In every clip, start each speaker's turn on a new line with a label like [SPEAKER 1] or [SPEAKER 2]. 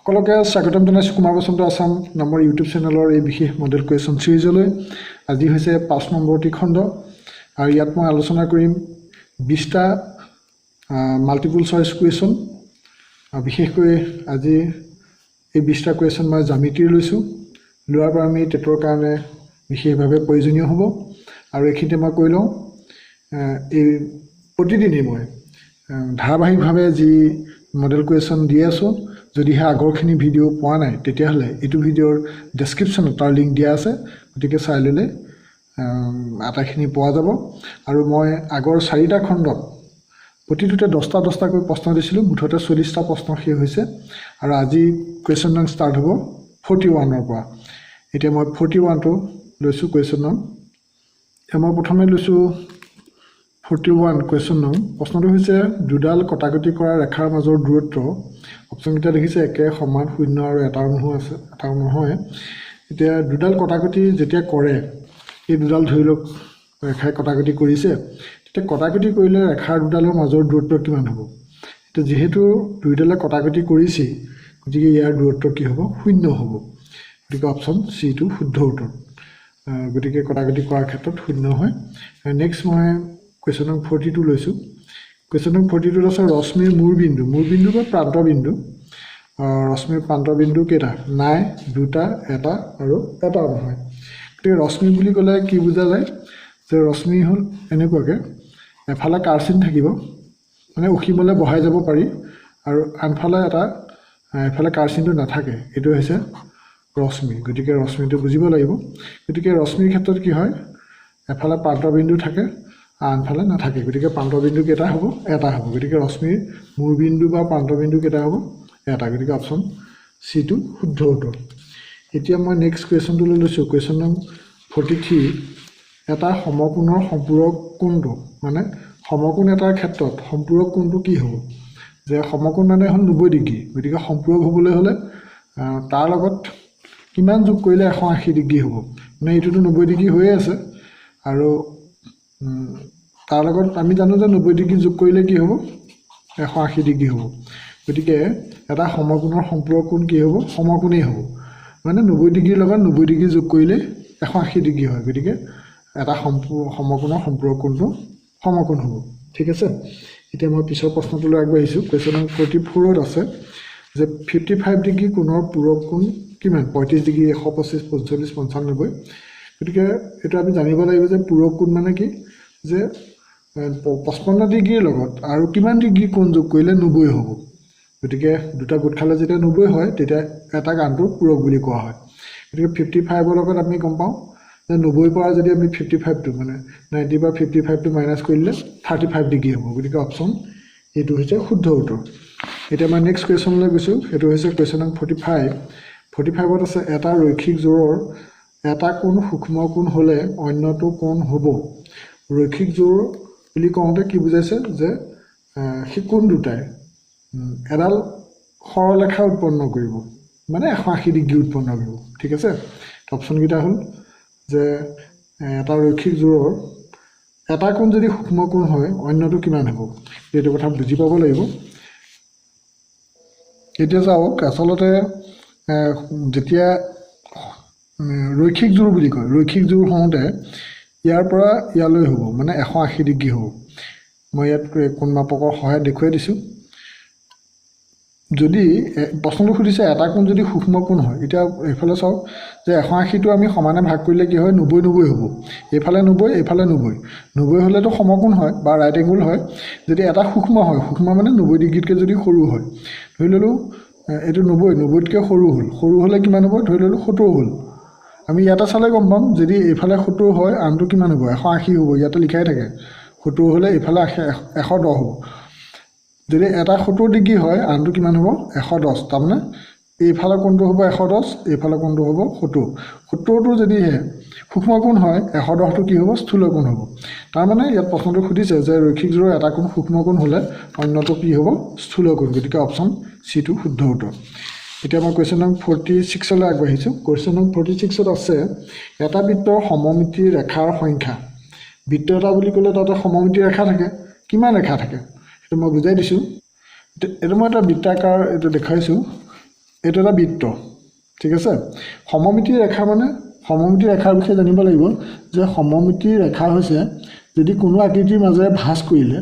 [SPEAKER 1] সকলোকে স্বাগতম জনাইছোঁ কুমাৰ বসন্ত আছাম নামৰ ইউটিউব চেনেলৰ এই বিশেষ মডেল কুৱেশ্যন ছিৰিজলৈ। আজি হৈছে 5 নম্বৰটি খণ্ড আৰু ইয়াত মই আলোচনা কৰিম 20টা মাল্টিপল চইচ কুৱেশ্যন। বিশেষকৈ আজি এই 20টা কুৱেশ্যন মই জ্যামিতিৰ লৈছোঁ। লোৱাৰ পৰা আমি টেটৰ কাৰণে বিশেষভাৱে প্ৰয়োজনীয় হ'ব আৰু এইখিনিতে মই কৈ লওঁ এই প্ৰতিদিনেই মই ধাৰাবাহিকভাৱে যি মডেল কুৱেশ্যন দি আছোঁ। যদিহে আগৰখিনি ভিডিঅ' পোৱা নাই তেতিয়াহ'লে এইটো ভিডিঅ'ৰ ডেছক্ৰিপশ্যনত তাৰ লিংক দিয়া আছে, গতিকে চাই ল'লে আটাইখিনি পোৱা যাব। আৰু মই আগৰ 4টা খণ্ডত প্ৰতিটোতে 10টাকৈ প্ৰশ্ন দিছিলোঁ, মুঠতে 40টা প্ৰশ্ন শেষ হৈছে আৰু আজি কুৱেশ্যন নং ষ্টাৰ্ট হ'ব 41ৰ পৰা। এতিয়া মই 41টো লৈছোঁ কুৱেশ্যন নং। মই প্ৰথমে লৈছোঁ 41 কুৱেশ্যন নং। প্ৰশ্নটো হৈছে দুডাল কটাকটি কৰা ৰেখাৰ মাজৰ দূৰত্ব। অপশ্যনকেইটা দেখিছে একে, সমান, শূন্য আৰু এটাও নহয়। এতিয়া দুডাল কটাকটি যেতিয়া কৰে, এই দুডাল ধৰি লওক ৰেখাই কটাকটি কৰিছে, তেতিয়া কটাকটি কৰিলে ৰেখাৰ দুডালৰ মাজৰ দূৰত্ব কিমান হ'ব? এতিয়া যিহেতু দুইডালে কটাকটি কৰিছেই, গতিকে ইয়াৰ দূৰত্ব কি হ'ব? 0 হ'ব। গতিকে অপশ্যন চিটো শুদ্ধ উত্তৰ। গতিকে কটাকটি কৰাৰ ক্ষেত্ৰত 0 হয়। নেক্সট মই কুৱেশ্যন নং 42 লৈছোঁ। কুৱেশ্যন নং 42 আছে ৰশ্মিৰ মূৰবিন্দু বা প্ৰান্তবিন্দু। ৰশ্মিৰ প্ৰান্তবিন্দু কেইটা? নাই, 2টা, 1টা আৰু এটাও নহয়। গতিকে ৰশ্মি বুলি ক'লে কি বুজা যায়? যে ৰশ্মি হ'ল এনেকুৱাকৈ এফালে কাৰচিন থাকিব, মানে উসীমলৈ বহাই যাব পাৰি, আৰু আনফালে এফালে কাৰচিনটো নাথাকে, এইটো হৈছে ৰশ্মি। গতিকে ৰশ্মিটো বুজিব লাগিব। গতিকে ৰশ্মিৰ ক্ষেত্ৰত কি হয়? এফালে প্ৰান্তবিন্দু থাকে, আনফালে নাথাকে। গতিকে প্ৰান্তবিন্দু কেইটা হ'ব? 1টা হ'ব। গতিকে ৰশ্মিৰ মূৰবিন্দু বা প্ৰান্তবিন্দু কেইটা হ'ব? 1টা। গতিকে অপশ্যন চিটো শুদ্ধ উত্তৰ। এতিয়া মই নেক্সট কুৱেশ্যনটোলৈ লৈছোঁ কুৱেশ্যন নং 43। এটা সমকোণৰ সম্পূৰক কোণটো, মানে সমকোণ এটাৰ ক্ষেত্ৰত সম্পূৰক কোণটো কি হ'ব? যে সমকোণ মানে হ'ল 90 ডিগ্ৰী। গতিকে সম্পূৰক হ'বলৈ হ'লে তাৰ লগত কিমান যোগ কৰিলে 180 ডিগ্ৰী হ'ব? মানে এইটোতো 90 ডিগ্ৰী হৈয়ে আছে, আৰু তাৰ লগত আমি জানো যে 90 ডিগ্ৰী যোগ কৰিলে কি হ'ব? 180 ডিগ্ৰী হ'ব। গতিকে এটা সমকোণৰ সম্পূৰক কোণ কি হ'ব? সমকোণেই হ'ব। মানে 90 ডিগ্ৰীৰ লগত 90 ডিগ্ৰী যোগ কৰিলে 180 ডিগ্ৰী হয়। গতিকে এটা সমকোণৰ সম্পূৰক কোণটো সমকোণ হ'ব। ঠিক আছে। এতিয়া মই পিছৰ প্ৰশ্নটোলৈ আগবাঢ়িছোঁ। কুৱেশ্যন নং 44ত আছে যে 55 ডিগ্ৰী কোণৰ পূৰক কোণ কিমান? 35 ডিগ্ৰী, 125, 45, 95। গতিকে এইটো আমি জানিব লাগিব যে পূৰক কোণ মানে কি? যে 55 ডিগ্ৰীৰ লগত আৰু কিমান ডিগ্ৰী কোণ যোগ কৰিলে 90 হ'ব। গতিকে দুটা গোট খালে যেতিয়া 90 হয়, তেতিয়া এটা আনটোৰ পূৰক বুলি কোৱা হয়। গতিকে 55ৰ লগত আমি গম পাওঁ যে 90ৰ পৰা যদি আমি 55টো মানে 90 পৰা 55টো মাইনাছ কৰিলে 35 ডিগ্ৰী হ'ব। গতিকে অপশ্যন এইটো হৈছে শুদ্ধ উত্তৰ। এতিয়া মই নেক্সট কুৱেশ্যনলৈ গৈছোঁ। সেইটো হৈছে কুৱেশ্যন নং 45। 45ত আছে এটা ৰৈখিক জোৰৰ এটা কোণ সূক্ষ্ম কোণ হ'লে অন্যটো কোণ হ'ব। ৰৈখিক জোৰ বুলি কওঁতে কি বুজাইছে? যে সেই কোণ দুটাই এডাল সৰলৰেখা উৎপন্ন কৰিব, মানে 180 ডিগ্ৰী উৎপন্ন কৰিব। ঠিক আছে। অপশ্যনকেইটা হ'ল যে এটা ৰৈখিক জোৰৰ এটা কোণ যদি সূক্ষ্ম কোণ হয়, অন্যটো কিমান হ'ব? এইটো কথা বুজি পাব লাগিব। এতিয়া চাওক, আচলতে যেতিয়া ৰৈখিক জোৰ বুলি কয়, ৰৈখিক জোৰ হওঁতে ইয়াৰ পৰা ইয়ালৈ হ'ব, মানে 180 ডিগ্ৰী হ'ব। মই ইয়াত কোণ মাপকৰ সহায়ত দেখুৱাই দিছোঁ। যদি প্ৰশ্নটো সুধিছে এটা কোণ যদি সূক্ষ্ম কোণ হয়, এতিয়া এইফালে চাওক যে 180টো আমি সমানে ভাগ কৰিলে কি হয়? 90 হ'ব। এইফালে 90, এইফালে 90 হ'লেতো সমকোণ হয় বা ৰাইট এংগুল হয়। যদি এটা সূক্ষ্ম হয়, সূক্ষ্ম মানে 90 ডিগ্ৰীতকৈ যদি সৰু হয়, ধৰি ল'লোঁ এইটো 90তকৈ সৰু হ'লে কিমান হ'ব? ধৰি ল'লোঁ 70 হ'ল। আমি ইয়াতে চালে গম পাম, যদি এইফালে 70 হয়, আনটো কিমান হ'ব? 180 হ'ব। ইয়াতে লিখাই থাকে 70 হ'লে এইফালে 110 হ'ব। যদি এটা 70 ডিগ্ৰী হয়, আনটো কিমান হ'ব? 110। তাৰমানে এইফালে কোণটো হ'ব 110, এইফালে কোণটো হ'ব 70। 70টো যদিহে সূক্ষ্ম কোণ হয়, 110টো কি হ'ব? স্থূল কোণ হ'ব। তাৰমানে ইয়াত প্ৰশ্নটো সুধিছে যে ৰৈখিক জোৰৰ এটা কোণ সূক্ষ্ম কোণ হ'লে অন্যটো কি হ'ব? স্থূল কোণ। গতিকে অপশ্যন চিটো শুদ্ধ উত্তৰ। এতিয়া মই কুৱেশ্যন নং 46লৈ আগবাঢ়িছোঁ। কুৱেশ্যন নং 46ত আছে এটা বৃত্তৰ সমমিতিৰ ৰেখাৰ সংখ্যা। বৃত্ত এটা বুলি ক'লে তাতে সমমিতিৰ ৰেখা থাকে। কিমান ৰেখা থাকে? সেইটো মই বুজাই দিছোঁ। এইটো মই এটা বৃত্তাকাৰ এইটো দেখুৱাইছোঁ। এইটো এটা বৃত্ত ঠিক আছে সমমিতিৰ ৰেখা মানে সমমিতিৰ ৰেখাৰ বিষয়ে জানিব লাগিব যে সমমিতিৰ ৰেখা হৈছে যদি কোনো আকৃতিৰ মাজেৰে ভাঁজ কৰিলে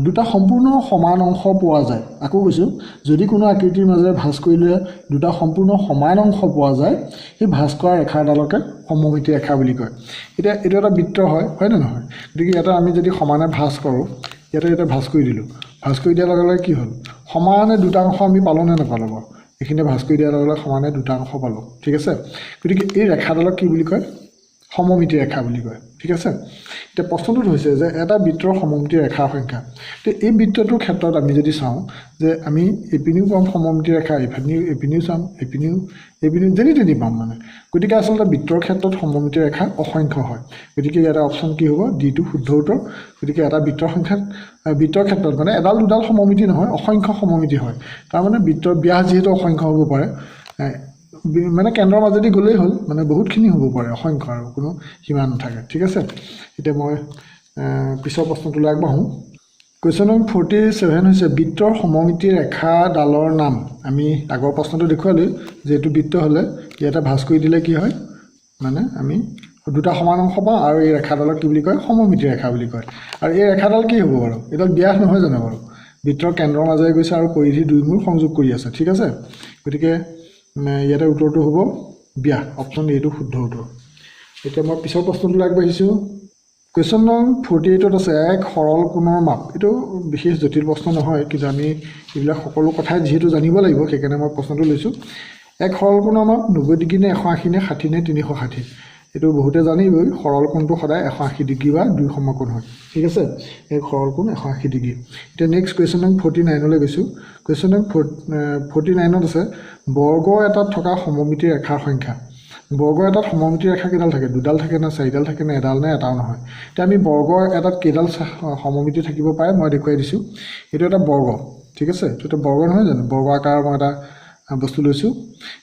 [SPEAKER 1] দুটা সম্পূৰ্ণ সমান অংশ পোৱা যায় আকৌ কৈছোঁ যদি কোনো আকৃতিৰ মাজেৰে ভাঁজ কৰিলে দুটা সম্পূৰ্ণ সমান অংশ পোৱা যায় সেই ভাঁজ কৰা ৰেখাডালকে সমমিতি ৰেখা বুলি কয় এতিয়া এইটো এটা বৃত্ত হয় নে নহয় গতিকে ইয়াতে আমি যদি সমানে ভাঁজ কৰোঁ ইয়াতে ভাঁজ কৰি দিলোঁ ভাঁজ কৰি দিয়াৰ লগে লগে কি হ'ল সমানে দুটা অংশ আমি পালোঁ নে নাপালোঁ বাৰু এইখিনি ভাঁজ কৰি দিয়াৰ লগে লগে সমানে দুটা অংশ পালোঁ ঠিক আছে গতিকে এই ৰেখাডালক কি বুলি কয় সমমিতি ৰেখা বুলি কয় ঠিক আছে এতিয়া প্ৰশ্নটোত হৈছে যে এটা বৃত্তৰ সমমিতি ৰেখাৰ সংখ্যা তো এই বৃত্তটোৰ ক্ষেত্ৰত আমি যদি চাওঁ যে আমি এপিনিও পাম সমমিতি ৰেখা এপিনিও চাম এপিনিও যেনি তেনি পাম মানে গতিকে আচলতে বৃত্তৰ ক্ষেত্ৰত সমমিতি ৰেখা অসংখ্য হয় গতিকে ইয়াতে অপশ্যন কি হ'ব ডিটো শুদ্ধ উত্তৰ গতিকে এটা বৃত্তৰ ক্ষেত্ৰত মানে এডাল দুডাল সমমিতি নহয় অসংখ্য সমমিতি হয় তাৰমানে বৃত্তৰ ব্যাস যিহেতু অসংখ্য হ'ব পাৰে মানে কেন্দ্ৰৰ মাজেদি গ'লেই হ'ল মানে বহুতখিনি হ'ব পাৰে অসংখ্য আৰু কোনো সীমা নাথাকে ঠিক আছে এতিয়া মই পিছৰ প্ৰশ্নটোলৈ আগবাঢ়োঁ কুৱেশ্যন নম্বৰ 47 হৈছে বৃত্তৰ সমমিতি ৰেখাডালৰ নাম আমি আগৰ প্ৰশ্নটো দেখুৱালোঁ যে এইটো বৃত্ত হ'লে ইয়াতে ভাঁজ কৰি দিলে কি হয় মানে আমি দুটা সমান অংশ পাওঁ আৰু এই ৰেখাডালক কি বুলি কয় সমমিতি ৰেখা বুলি কয় আৰু এই ৰেখাডাল কি হ'ব বাৰু এইডাল ব্যাস নহয় জানো বাৰু বৃত্তৰ কেন্দ্ৰৰ মাজেৰে গৈছে আৰু পৰিধি দুই মূৰ সংযোগ কৰি আছে ঠিক আছে গতিকে ইয়াতে উত্তৰটো হ'ব ব্যাস অপশ্যন এইটো শুদ্ধ উত্তৰ এতিয়া মই পিছৰ প্ৰশ্নটোলৈ আগবাঢ়িছোঁ কুৱেশ্যন নম্বৰ 48 আছে এক সৰল কোণৰ মাপ এইটো বিশেষ জটিল প্ৰশ্ন নহয় কিন্তু আমি এইবিলাক সকলো কথাই যিহেতু জানিব লাগিব সেইকাৰণে মই প্ৰশ্নটো লৈছোঁ এক সৰল কোণৰ মাপ 90 ডিগ্ৰী নে 180 নে 60 নে 360 এইটো বহুতে জানিবই সৰল কোণটো সদায় 180 ডিগ্ৰী বা দুই সমকোণ হয় ঠিক আছে এক সৰল কোণ 180 ডিগ্ৰী এতিয়া নেক্সট কুৱেশ্যন নম্বৰ 49লৈ গৈছোঁ কুৱেশ্যন নম্বৰ 49ত আছে বৰ্গ এটাত থকা সমমিতি ৰেখাৰ সংখ্যা বৰ্গ এটাত সমমিতি ৰেখা কেইডাল থাকে দুডাল থাকে না চাৰিডাল থাকে না এডাল নে এটাও নহয় এতিয়া আমি বৰ্গ এটাত কেইডাল সমমিতি থাকিব পাৰে মই দেখুৱাই দিছোঁ এইটো এটা বৰ্গ ঠিক আছে এইটো এটা বৰ্গ নহয় জানো বৰ্গ আকাৰৰ মই এটা বস্তু লৈছোঁ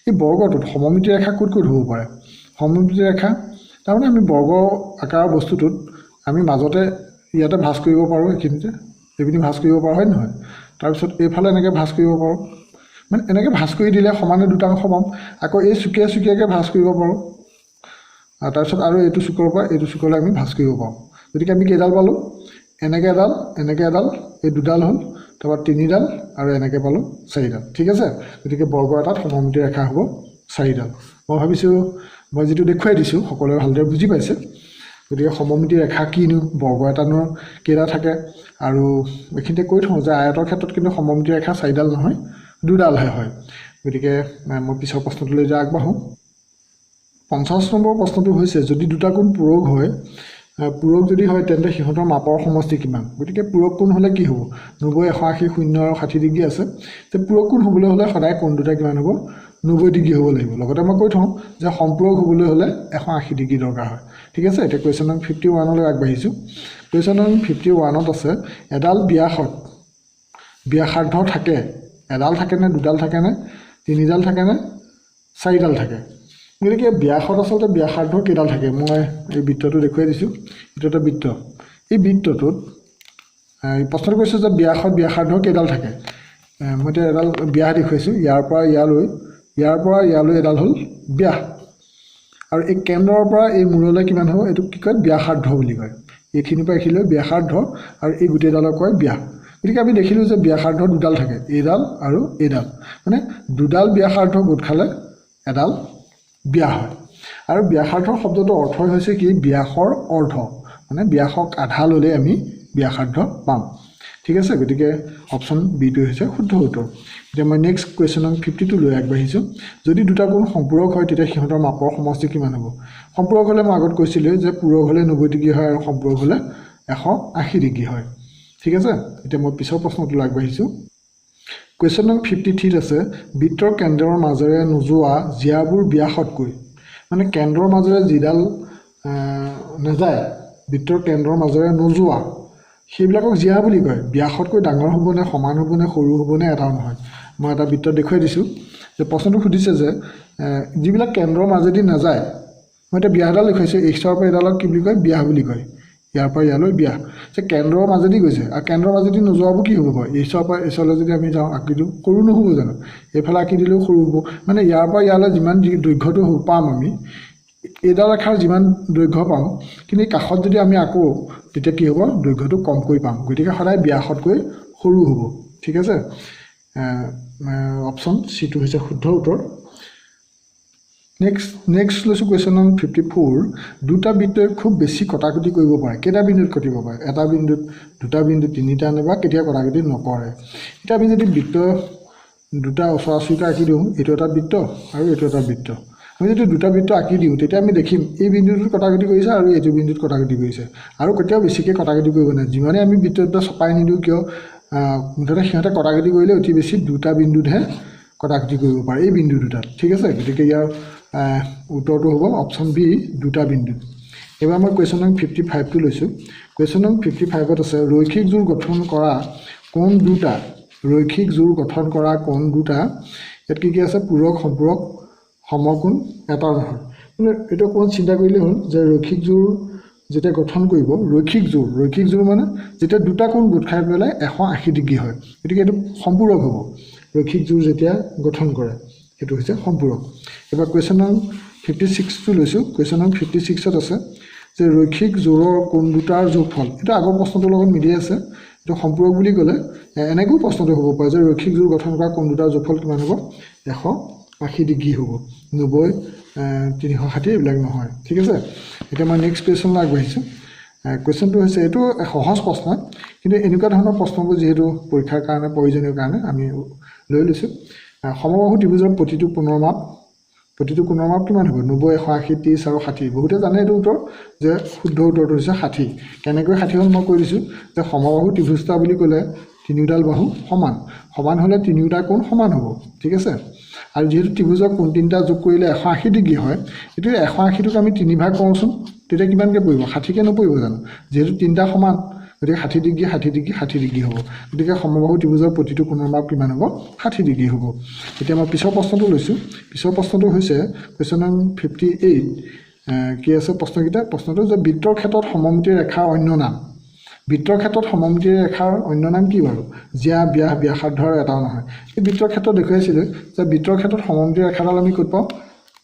[SPEAKER 1] এই বৰ্গটোত সমমিতি ৰেখা ক'ত ক'ত হ'ব পাৰে সমমিতি ৰেখা তাৰমানে আমি বৰ্গ আকাৰৰ বস্তুটোত আমি মাজতে ইয়াতে ভাঁজ কৰিব পাৰোঁ এইখিনিতে এইপিনি ভাঁজ কৰিব পাৰোঁ হয় নহয় তাৰপিছত এইফালে এনেকৈ ভাঁজ কৰিব পাৰোঁ মানে এনেকৈ ভাঁজ কৰি দিলে সমানে দুটা অংশ পাম আকৌ এই চুকীয়াকৈ ভাঁজ কৰিব পাৰোঁ আৰু তাৰপিছত আৰু এইটো চুকৰ পৰা এইটো চুকলৈ আমি ভাঁজ কৰিব পাৰোঁ গতিকে আমি কেইডাল পালোঁ এনেকৈ এডাল এই দুডাল হ'ল তাৰপৰা তিনিডাল আৰু এনেকৈ পালোঁ চাৰিডাল ঠিক আছে গতিকে বৰ্গ এটাত সমমিতি ৰেখা হ'ব চাৰিডাল মই ভাবিছোঁ মই যিটো দেখুৱাই দিছোঁ সকলোৱে ভালদৰে বুজি পাইছে গতিকে সমমিতি ৰেখা কিনো বৰ্গ এটানৰ কেইটা থাকে আৰু এইখিনিতে কৈ থওঁ যে আয়তৰ ক্ষেত্ৰত কিন্তু সমমিতি ৰেখা চাৰিডাল নহয় দুডালহে হয় গতিকে মই পিছৰ প্ৰশ্নটোলৈ যে আগবাঢ়োঁ 50 নম্বৰ প্ৰশ্নটো হৈছে যদি দুটা কোণ পূৰক হয় পূৰক যদি হয় তেন্তে সিহঁতৰ মাপৰ সমষ্টি কিমান গতিকে পূৰক কোণ হ'লে কি হ'ব 90 180 0 আৰু 60 ডিগ্ৰী আছে তে পূৰক কোণ হ'বলৈ হ'লে সদায় কোণ দুটা কিমান হ'ব 90 ডিগ্ৰী হ'ব লাগিব লগতে মই কৈ থওঁ যে সম্পূৰক হ'বলৈ হ'লে 180 ডিগ্ৰী দৰকাৰ হয় ঠিক আছে এতিয়া কুৱেশ্যন নম্বৰ 51লৈ আগবাঢ়িছোঁ কুৱেশ্যন নম্বৰ 51ত আছে এডাল ব্যাসাৰ্ধ থাকে এডাল থাকেনে দুডাল থাকেনে তিনিডাল থাকেনে চাৰিডাল থাকে গতিকে ব্যাসত আচলতে ব্যাসাৰ্ধ কেইডাল থাকে মই এই বৃত্তটো দেখুৱাই দিছোঁ এইটো এটা বৃত্ত এই বৃত্তটোত প্ৰশ্নটো কৈছোঁ যে ব্যাসাৰ্ধ কেইডাল থাকে মই এতিয়া এডাল ব্যাস দেখুৱাইছোঁ ইয়াৰ পৰা ইয়ালৈ এডাল হ'ল ব্যাস আৰু এই কেন্দ্ৰৰ পৰা এই মূৰলৈ কিমান হ'ব এইটো কি কয় ব্যাসাৰ্ধ বুলি কয় এইখিনিৰ পৰা এইখিনিলৈ ব্যাসাৰ্ধ আৰু এই গোটেইডালক কয় ব্যাস গতিকে আমি দেখিলোঁ যে ব্যাসাৰ্ধ দুডাল থাকে এইডাল আৰু এইডাল মানে দুডাল ব্যাসাৰ্ধ গোট খালে এডাল ব্যাস হয় আৰু ব্যাসাৰ্ধৰ শব্দটোৰ অৰ্থই হৈছে কি ব্যাসৰ অৰ্ধ মানে ব্যাসক আধা ল'লে আমি ব্যাসাৰ্ধ পাম ঠিক আছে গতিকে অপশ্যন বিটো হৈছে শুদ্ধ উত্তৰ এতিয়া মই নেক্সট কুৱেশ্যন নম্বৰ 52 লৈ আগবাঢ়িছোঁ যদি দুটা কোণ সম্পূৰক হয় তেতিয়া সিহঁতৰ মাপৰ সমষ্টি কিমান হ'ব সম্পূৰক হ'লে মই আগত কৈছিলোঁ যে পূৰক হ'লে 90 ডিগ্ৰী হয় আৰু সম্পূৰক হ'লে 180 ডিগ্ৰী হয় ঠিক আছে এতিয়া মই পিছৰ প্ৰশ্নটোলৈ আগবাঢ়িছোঁ কুৱেশ্যন নম্বৰ 53 আছে বৃত্তৰ কেন্দ্ৰৰ মাজেৰে নোযোৱা জিয়াবোৰ ব্যাসতকৈ মানে কেন্দ্ৰৰ মাজেৰে যিডাল নাযায় বৃত্তৰ কেন্দ্ৰৰ মাজেৰে নোযোৱা সেইবিলাকক জিয়া বুলি কয় ব্যাসতকৈ ডাঙৰ হ'ব নে সমান হ'ব নে সৰু হ'ব নে এটাও নহয় মই এটা বৃত্ত দেখুৱাই দিছোঁ যে প্ৰশ্নটো সুধিছে যে যিবিলাক কেন্দ্ৰৰ মাজেদি নাযায় মই এতিয়া ব্যাসডাল দেখুৱাইছোঁ এইচৰ পৰা এডালক কি বুলি কয় ব্যাস বুলি কয় ইয়াৰ পৰা ইয়ালৈ বিয়া যে কেন্দ্ৰৰ মাজেদি গৈছে আৰু কেন্দ্ৰৰ মাজেদি নোযোৱাবোৰ কি হ'ব বাৰু এইচৰ পৰা এইচলৈ যদি আমি যাওঁ আঁকি দিওঁ সৰু নহ'ব জানো এইফালে আঁকি দিলেও সৰু হ'ব মানে ইয়াৰ পৰা ইয়ালৈ যিমান দৈৰ্ঘ্যটো পাম আমি এইডাল ৰেখাৰ যিমান দৈৰ্ঘ্য পাম কিন্তু কাষত যদি আমি আঁকো তেতিয়া কি হ'ব দৈৰ্ঘ্যটো কমকৈ পাম গতিকে সদায় ব্যাসতকৈ সৰু হ'ব ঠিক আছে অপশ্যন চিটো হৈছে শুদ্ধ উত্তৰ নেক্সট লৈছোঁ কুৱেশ্যন নম্বৰ 54 দুটা বৃত্তই খুব বেছি কটাকটি কৰিব পাৰে কেইটা বিন্দুত কটিব পাৰে এটা বিন্দুত দুটা বিন্দু তিনিটা নাইবা কেতিয়া কটাকটি নকৰে এতিয়া আমি যদি বৃত্ত দুটা ওচৰা ওচৰিকৈ আঁকি দিওঁ এইটো এটা বৃত্ত আৰু এইটো এটা বৃত্ত আমি যদি দুটা বৃত্ত আঁকি দিওঁ তেতিয়া আমি দেখিম এই বিন্দুটোত কটাকটি কৰিছে আৰু এইটো বিন্দুত কটাকটি কৰিছে আৰু কেতিয়াও বেছিকৈ কটাকটি কৰিব নাই যিমানে আমি বৃত্ত দুটা চপাই নিদিওঁ কিয় মুঠতে সিহঁতে কটাকটি কৰিলে অতি বেছি দুটা বিন্দুতহে কটাকটি কৰিব পাৰে এই বিন্দু দুটাত ঠিক আছে গতিকে ইয়াৰ উত্তৰটো হ'ব অপশ্যন বি দুটা বিন্দুত এবাৰ মই কুৱেশ্যন নম্বৰ 55টো লৈছোঁ কুৱেশ্যন নম্বৰ 55ত আছে ৰৈখিক জোৰ গঠন কৰা কোণ দুটা ৰৈখিক জোৰ গঠন কৰা কোণ দুটা ইয়াত কি আছে পূৰক সম্পূৰক সমকোণ এটা নহয় মানে এইটো অকণমান চিন্তা কৰিলে হ'ল যে ৰৈখিক জোৰ যেতিয়া গঠন কৰিব ৰৈখিক জোৰ মানে যেতিয়া দুটা কোণ গোট খাই পেলাই 180 ডিগ্ৰী হয় গতিকে এইটো সম্পূৰক হ'ব ৰৈখিক জোৰ যেতিয়া গঠন কৰে এইটো হৈছে সম্পূৰক এবাৰ কুৱেশ্যন নম্বৰ 56টো লৈছোঁ কুৱেশ্যন নম্বৰ 56ত আছে যে ৰৈখিক জোৰৰ কোণ দুটাৰ যোগফল এইটো আগৰ প্ৰশ্নটোৰ লগত মিলি আছে এইটো সম্পূৰক বুলি ক'লে এনেকৈও প্ৰশ্নটো হ'ব পাৰে যে ৰৈখিক জোৰ গঠন কৰা কোণ দুটাৰ যোগফল কিমান হ'ব 180 ডিগ্ৰী হ'ব 90 360 এইবিলাক নহয় ঠিক আছে এতিয়া মই নেক্সট কুৱেশ্যনলৈ আগবাঢ়িছোঁ কুৱেশ্যনটো হৈছে এইটো সহজ প্ৰশ্ন কিন্তু এনেকুৱা ধৰণৰ প্ৰশ্নবোৰ যিহেতু পৰীক্ষাৰ কাৰণে প্ৰয়োজনীয় কাৰণে আমি লৈ লৈছোঁ সমবাহু ত্ৰিভুজৰ প্ৰতিটো কোণৰ মাপ কিমান হ'ব 90 180 30 আৰু 60 বহুতে জানে এইটো উত্তৰ যে শুদ্ধ উত্তৰটো হৈছে 60 কেনেকৈ 60 হ'ল মই কৈ দিছোঁ যে সমবাহু ত্ৰিভুজটা বুলি ক'লে তিনিওডাল বাহু সমান হ'লে তিনিওটা কোণ সমান হ'ব ঠিক আছে আৰু যেহেতু ত্ৰিভুজৰ কোণ তিনিটা যোগ কৰিলে 180 ডিগ্ৰী হয় এইটো 180টোক আমি তিনি ভাগ কৰোঁচোন তেতিয়া কিমানকৈ পৰিব 60কৈ নপৰিব জানো যেহেতু তিনিটা সমান গতিকে 60 ডিগ্ৰী 60 ডিগ্ৰী 60 ডিগ্ৰী হ'ব গতিকে সমবাহু ত্ৰিভুজৰ প্ৰতিটো কোণৰ মাপ কিমান হ'ব 60 ডিগ্ৰী হ'ব এতিয়া মই পিছৰ প্ৰশ্নটো লৈছোঁ পিছৰ প্ৰশ্নটো হৈছে কুৱেশ্যন নম্বৰ 58 কি আছে প্ৰশ্নটো যে বৃত্তৰ ক্ষেত্ৰত সমমিতি ৰেখাৰ অন্য নাম বৃত্তৰ ক্ষেত্ৰত সমমিতি ৰেখাৰ অন্য নাম কি বাৰু জিয়া ব্যাসাৰ্ধৰ এটাও নহয় এই বৃত্তৰ ক্ষেত্ৰত দেখুৱাইছিলোঁ যে বৃত্তৰ ক্ষেত্ৰত সমমিতি ৰেখাডাল আমি ক'ত পাওঁ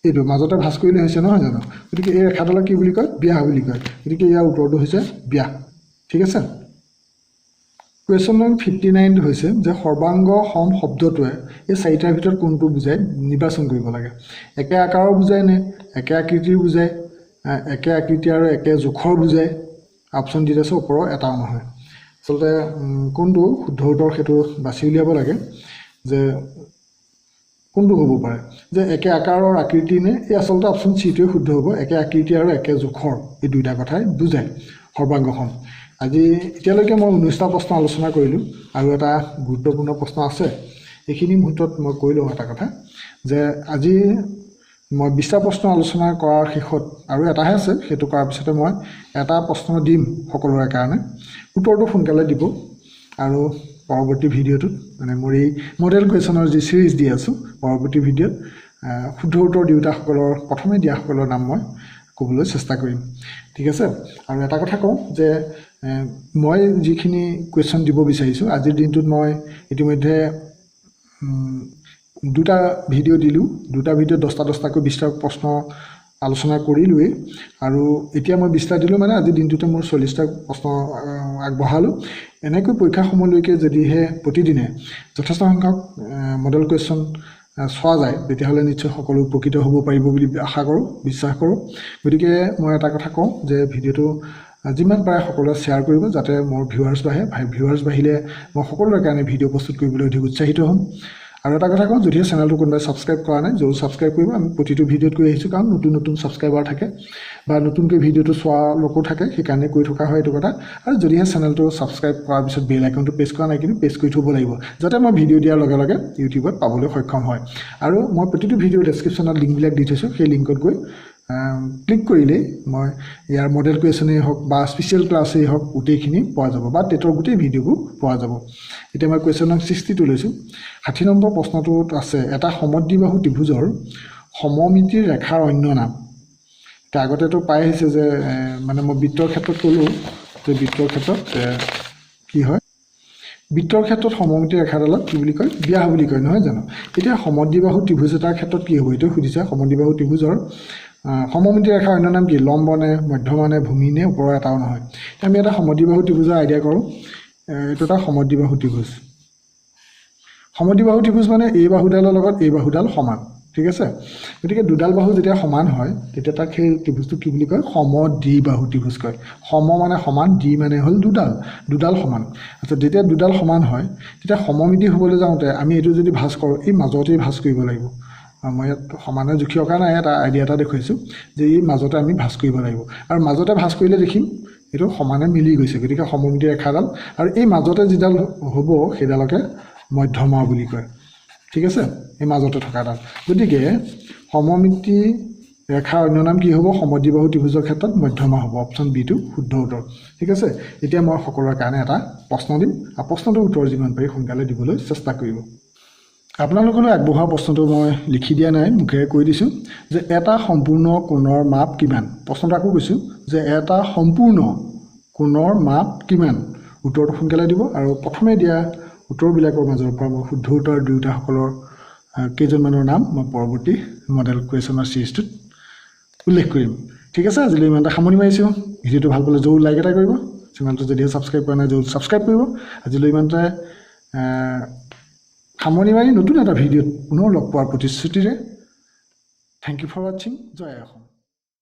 [SPEAKER 1] এইটো মাজতে ভাঁজ কৰিলে হৈছে নহয় জানো গতিকে এই ৰেখাডালক কি বুলি কয় ব্যাস বুলি কয় গতিকে ইয়াৰ উত্তৰটো হৈছে ব্যাস ঠিক আছে কুৱেশ্যন নম্বৰ 59 হৈছে যে সৰ্বাংগ সম শব্দটোৱে এই চাৰিটাৰ ভিতৰত কোনটো বুজায় নিৰ্বাচন কৰিব লাগে একে আকাৰৰ বুজায় নে একে আকৃতিৰ বুজায় একে আকৃতি আৰু একে জোখৰ বুজায় অপশ্যন দি আছে ওপৰৰ এটাও নহয় আচলতে কোনটো শুদ্ধ উত্তৰ সেইটো বাছি উলিয়াব লাগে যে কোনটো হ'ব পাৰে যে একে আকাৰৰ আকৃতি নে এই আচলতে অপশ্যন চিটোৱে শুদ্ধ হ'ব একে আকৃতি আৰু একে জোখৰ এই দুইটা কথাই বুজায় সৰ্বাংগ সম আজি এতিয়ালৈকে মই 19টা প্ৰশ্ন আলোচনা কৰিলোঁ আৰু এটা গুৰুত্বপূৰ্ণ প্ৰশ্ন আছে এইখিনি মুহূৰ্তত মই কৈ লওঁ এটা কথা যে আজি মই 20টা প্ৰশ্ন আলোচনা কৰাৰ শেষত আৰু এটাহে আছে সেইটো কৰাৰ পিছতে মই এটা প্ৰশ্ন দিম সকলোৰে কাৰণে উত্তৰটো সোনকালে দিব আৰু পৰৱৰ্তী ভিডিঅ'টোত মানে মোৰ এই মডেল কুৱেশ্যনৰ যি ছিৰিজ দি আছোঁ পৰৱৰ্তী ভিডিঅ'ত শুদ্ধ উত্তৰ দিওঁতাসকলৰ প্ৰথমে দিয়াসকলৰ নাম মই ক'বলৈ চেষ্টা কৰিম ঠিক আছে আৰু এটা কথা কওঁ যে মই যিখিনি কুৱেশ্যন দিব বিচাৰিছোঁ আজিৰ দিনটোত মই ইতিমধ্যে দুটা ভিডিঅ' দিলোঁ দুটা ভিডিঅ'ত 10টা 20টা প্ৰশ্ন আলোচনা কৰিলোৱেই আৰু এতিয়া মই 20টা দিলোঁ মানে আজিৰ দিনটোতে মোৰ 40টা প্ৰশ্ন আগবঢ়ালোঁ এনেকৈ পৰীক্ষাৰ সময়লৈকে যদিহে প্ৰতিদিনে যথেষ্ট সংখ্যক মডেল কুৱেশ্যন চোৱা যায় তেতিয়াহ'লে নিশ্চয় সকলো উপকৃত হ'ব পাৰিব বুলি আশা কৰোঁ বিশ্বাস কৰোঁ গতিকে মই এটা কথা কওঁ যে ভিডিঅ'টো যিমান পাৰে সকলোৱে শ্বেয়াৰ কৰিব যাতে মোৰ ভিউৱাৰ্ছ বাঢ়িলে মই সকলোৰে কাৰণে ভিডিঅ' প্ৰস্তুত কৰিবলৈ অধিক উৎসাহিত হ'ম আৰু এটা কথা কওঁ যদিহে চেনেলটো কোনোবাই ছাবস্ক্ৰাইব কৰা নাই জৰুৰ ছাবস্ক্ৰাইব কৰিব আমি প্ৰতিটো ভিডিঅ'ত কৈ আহিছোঁ কাৰণ নতুন ছাবস্ক্ৰাইবাৰ থাকে বা নতুনকৈ ভিডিঅ'টো চোৱা লোকো থাকে সেইকাৰণে কৈ থকা হয় এইটো কথা আৰু যদিহে চেনেলটো ছাবস্ক্ৰাইব কৰাৰ পিছত বেল আইকনটো প্ৰেছ কৰা নাই কিন্তু প্ৰেছ কৰি থ'ব লাগিব যাতে মই ভিডিঅ' দিয়াৰ লগে লগে ইউটিউবত পাবলৈ সক্ষম হয় আৰু মই প্ৰতিটো ভিডিঅ'ৰ ডেছক্ৰিপশ্যনত লিংকবিলাক দি থৈছোঁ সেই লিংকত গৈ ক্লিক কৰিলেই মই ইয়াৰ মডেল কুৱেশ্যনেই হওক বা স্পেচিয়েল ক্লাছেই হওক গোটেইখিনি পোৱা যাব বা টেটৰ গোটেই ভিডিঅ'বোৰ পোৱা যাব এতিয়া মই কুৱেশ্যন নম্বৰ 60টো লৈছোঁ 60 নম্বৰ প্ৰশ্নটোত আছে এটা সমদ্বিবাহু ত্ৰিভুজৰ সমমিতিৰ ৰেখাৰ অন্য নাম আগতেতো পাই আহিছে যে মানে মই বৃত্তৰ ক্ষেত্ৰত ক'লোঁ যে বৃত্তৰ ক্ষেত্ৰত কি হয় বৃত্তৰ ক্ষেত্ৰত সমমিতি ৰেখাডালক কি বুলি কয় ব্যাস বুলি কয় নহয় জানো এতিয়া সমদ্বিবাহু ত্ৰিভুজ এটাৰ ক্ষেত্ৰত কি হ'ব এইটো সুধিছে সমদ্বিবাহু ত্ৰিভুজৰ সমমিতি ৰেখাৰ অন্য নাম কি লম্ব নে মধ্যমা নে ভূমি নে ওপৰৰ এটাও নহয় আমি এটা সমদ্বিবাহু ত্ৰিভুজৰ আইডিয়া কৰোঁ এইটো এটা সমদ্বিবাহু ত্ৰিভুজ সমদ্বিবাহু ত্ৰিভুজ মানে এই বাহুডালৰ লগত এই বাহুডাল সমান ঠিক আছে গতিকে দুডাল বাহু যেতিয়া সমান হয় তেতিয়া তাক সেই ত্ৰিভুজটো কি বুলি কয় সমদ্বিবাহু ত্ৰিভুজ কয় সম মানে সমান দ্বি মানে হ'ল দুডাল সমান আচ্ছা যেতিয়া দুডাল সমান হয় তেতিয়া সমমিতি হ'বলৈ যাওঁতে আমি এইটো যদি ভাঁজ কৰোঁ এই মাজতেই ভাঁজ কৰিব লাগিব মই ইয়াত সমানে জুখি অকা নাই এটা আইডিয়া এটা দেখুৱাইছোঁ যে এই মাজতে আমি ভাঁজ কৰিব লাগিব আৰু মাজতে ভাঁজ কৰিলে দেখিম এইটো সমানে মিলি গৈছে গতিকে সমমিতি ৰেখাডাল আৰু এই মাজতে যিডাল হ'ব সেইডালকে মধ্যমা বুলি কয় ঠিক আছে এই মাজতে থকাডাল গতিকে সমমিতি ৰেখাৰ অন্য নাম কি হ'ব সমদ্বিবাহু ত্ৰিভুজৰ ক্ষেত্ৰত মধ্যমা হ'ব অপশ্যন বিটো শুদ্ধ উত্তৰ ঠিক আছে এতিয়া মই সকলোৰে কাৰণে এটা প্ৰশ্ন দিম আৰু প্ৰশ্নটোৰ উত্তৰ যিমান পাৰি সোনকালে দিবলৈ চেষ্টা কৰিব আপোনালোকলৈ আগবঢ়োৱা প্ৰশ্নটো মই লিখি দিয়া নাই মুখেৰে কৈ দিছোঁ যে এটা সম্পূৰ্ণ কোণৰ মাপ কিমান প্ৰশ্নটো আকৌ কৈছোঁ যে এটা সম্পূৰ্ণ কোণৰ মাপ কিমান উত্তৰটো সোনকালে দিব আৰু প্ৰথমে দিয়া উত্তৰবিলাকৰ মাজৰ পৰা মই শুদ্ধ উত্তৰ দুয়োটাসকলৰ কেইজনমানৰ নাম মই পৰৱৰ্তী মডেল কুৱেশ্যনৰ চিৰিজটোত উল্লেখ কৰিম ঠিক আছে আজিলৈ ইমানটা সামৰণি মাৰিছোঁ ভিডিঅ'টো ভাল পালে জৰুৰ লাইক এটা কৰিব চেনেলটো যদিও ছাবস্ক্ৰাইব কৰা নাই জৰুৰ ছাবস্ক্ৰাইব কৰিব আজিলৈ ইমানটা সামৰণি মাৰি নতুন এটা ভিডিঅ'ত পুনৰ লগ পোৱাৰ প্ৰতিশ্ৰুতিৰে থেংক ইউ ফৰ ৱাচিং জয় অসম